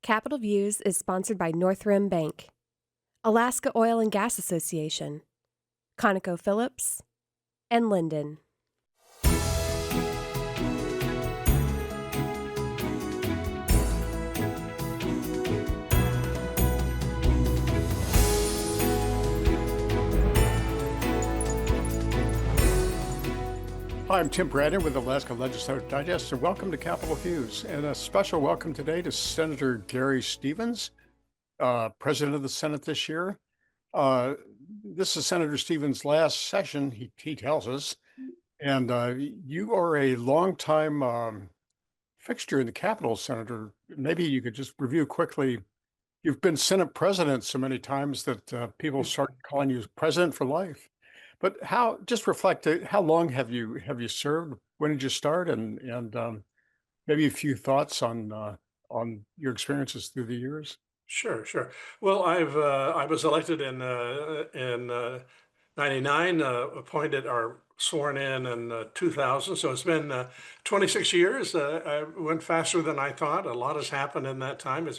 Capital Views is sponsored by Northrim Bank, Alaska Oil and Gas Association, ConocoPhillips, and Linden. Hi, I'm Tim Bradner with Alaska Legislative Digest, and welcome to Capitol Views. And a special welcome today to Senator Gary Stevens, President of the Senate this year. This is Senator Stevens' last session, he tells us, and you are a longtime fixture in the Capitol, Senator. Maybe you could just review quickly. You've been Senate President so many times that people start calling you President for life. But just reflect, how long have you served? When did you start? And maybe a few thoughts on your experiences through the years. Sure, sure. Well, I was elected in '99, appointed or sworn in 2000. So it's been 26 years. I went faster than I thought. A lot has happened in that time.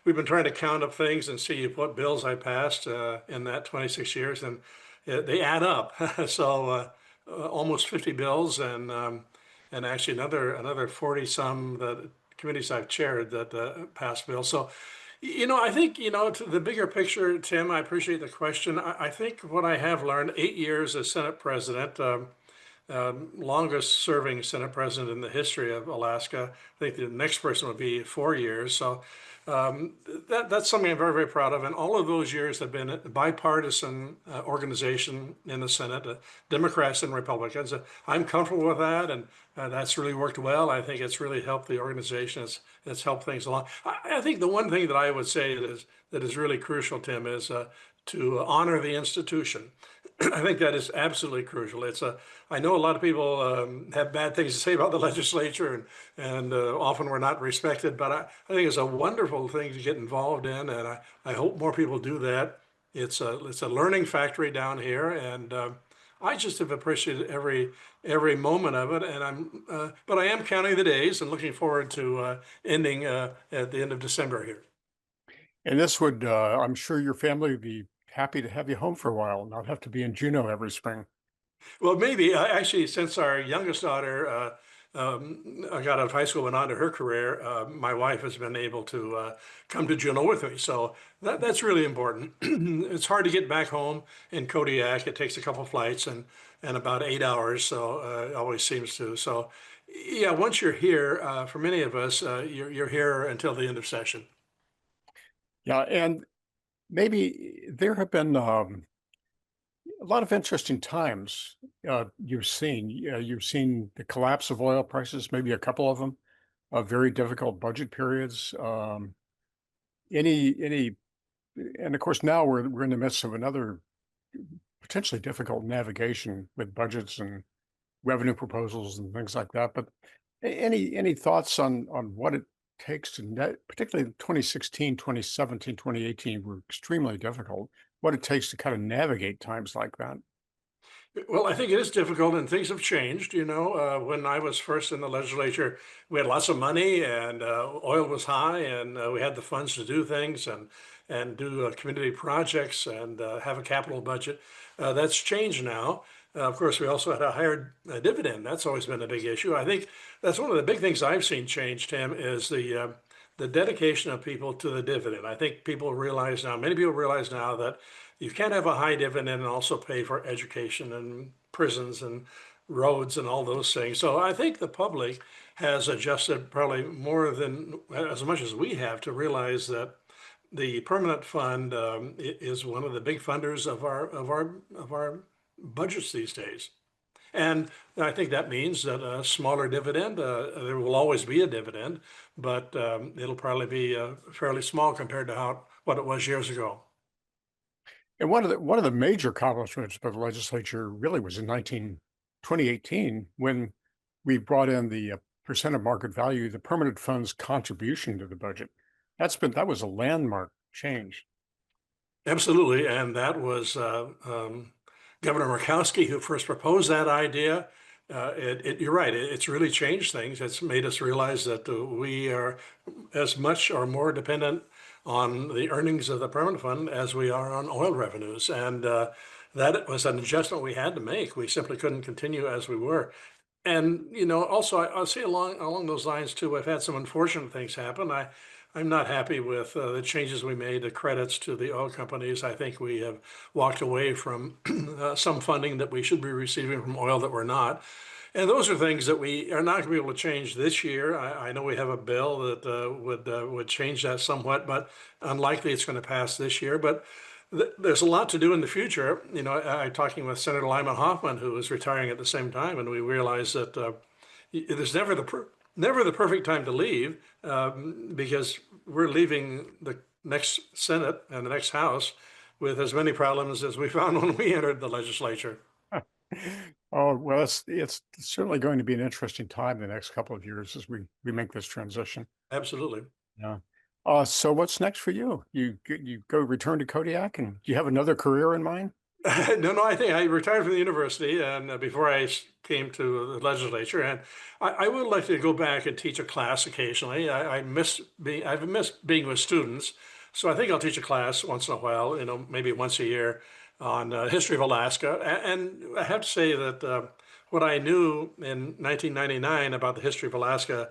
We've been trying to count up things and see what bills I passed in that 26 years, and they add up. So almost 50 bills, and actually another 40 some that committees I've chaired that passed bills. So I think, to the bigger picture, Tim, I appreciate the question. I think what I have learned, 8 years as Senate President, longest serving Senate President in the history of Alaska. I think the next person would be 4 years. So that's something I'm very, very proud of. And all of those years have been a bipartisan organization in the Senate, Democrats and Republicans. I'm comfortable with that, and that's really worked well. I think it's really helped the organization. It's helped things along. I think the one thing that I would say that is really crucial, Tim, is to honor the institution. I think that is absolutely crucial. I know a lot of people have bad things to say about the legislature, and often we're not respected, but I think it's a wonderful thing to get involved in, and I hope more people do that. It's a learning factory down here, and I just have appreciated every moment of it, but I am counting the days and looking forward to ending at the end of December here. And this would, I'm sure your family would be happy to have you home for a while, not have to be in Juneau every spring. Well, maybe actually, since our youngest daughter got out of high school and on to her career, my wife has been able to come to Juneau with me. So that's really important. It's hard to get back home in Kodiak. It takes a couple flights and about 8 hours. So it always seems to. So yeah, once you're here, for many of us, you're here until the end of session. Yeah, and maybe there have been a lot of interesting times you've seen. You've seen the collapse of oil prices, maybe a couple of them, very difficult budget periods. Any, and of course now we're in the midst of another potentially difficult navigation with budgets and revenue proposals and things like that. But any thoughts on what it takes to particularly 2016, 2017, 2018 were extremely difficult. What it takes to kind of navigate times like that. Well, I think it is difficult, and things have changed. When I was first in the legislature, we had lots of money, and oil was high, and we had the funds to do things and do community projects and have a capital budget. That's changed now. Of course, we also had a higher dividend. That's always been a big issue. I think that's one of the big things I've seen change, Tim, is the dedication of people to the dividend. I think many people realize now that you can't have a high dividend and also pay for education and prisons and roads and all those things. So I think the public has adjusted probably more than as much as we have to realize that the permanent fund is one of the big funders of our budgets these days. And I think that means that a smaller dividend, there will always be a dividend, but it'll probably be fairly small compared to what it was years ago. And one of the major accomplishments of the legislature really was in 2018 when we brought in the percent of market value, the permanent fund's contribution to the budget. That was a landmark change. Absolutely, and that was Governor Murkowski who first proposed that idea. You're right. It's really changed things. It's made us realize that we are as much or more dependent on the earnings of the permanent fund as we are on oil revenues. And that was an adjustment we had to make. We simply couldn't continue as we were. And also I'll say along those lines too. I've had some unfortunate things happen. I'm not happy with the changes we made, the credits to the oil companies. I think we have walked away from some funding that we should be receiving from oil that we're not. And those are things that we are not going to be able to change this year. I know we have a bill that would change that somewhat, but unlikely it's going to pass this year. But there's a lot to do in the future. I'm talking with Senator Lyman Hoffman, who is retiring at the same time, and we realize that there's never the perfect time to leave, because we're leaving the next Senate and the next House with as many problems as we found when we entered the legislature. Oh, well, it's certainly going to be an interesting time the next couple of years as we make this transition. Absolutely. Yeah. So what's next for you? You go return to Kodiak, and do you have another career in mind? No, I think I retired from the university, and before came to the legislature, and I would like to go back and teach a class occasionally. I've missed being with students, so I think I'll teach a class once in a while. Maybe once a year on history of Alaska. And I have to say that what I knew in 1999 about the history of Alaska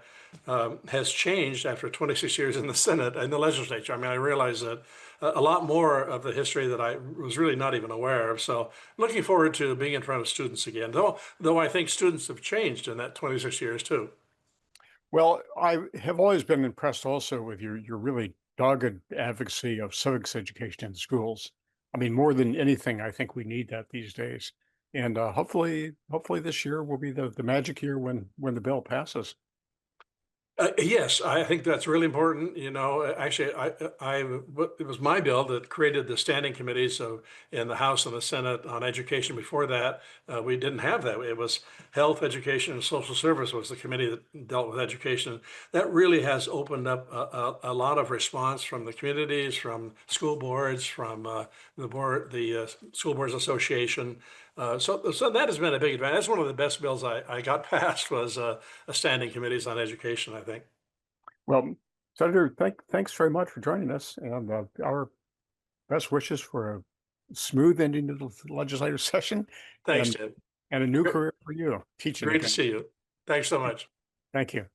has changed after 26 years in the Senate and the legislature. I mean, I realized that a lot more of the history that I was really not even aware of. So looking forward to being in front of students again, though I think students have changed in that 26 years too. Well, I have always been impressed also with your really dogged advocacy of civics education in schools. I mean, more than anything, I think we need that these days. And hopefully this year will be the magic year when the bill passes. Yes, I think that's really important. Actually, it was my bill that created the standing committees in the House and the Senate on education. Before that, we didn't have that. It was Health, Education, and Social Service was the committee that dealt with education. That really has opened up a lot of response from the communities, from school boards, from the School Boards Association. So that has been a big advantage. That's one of the best bills I got passed was a standing committees on education, I think. Well, Senator, thanks very much for joining us, and our best wishes for a smooth ending to the legislative session, Thanks, and Ted. and a new Great, career for you, teaching great to again. see you. Thanks so much. Thank you.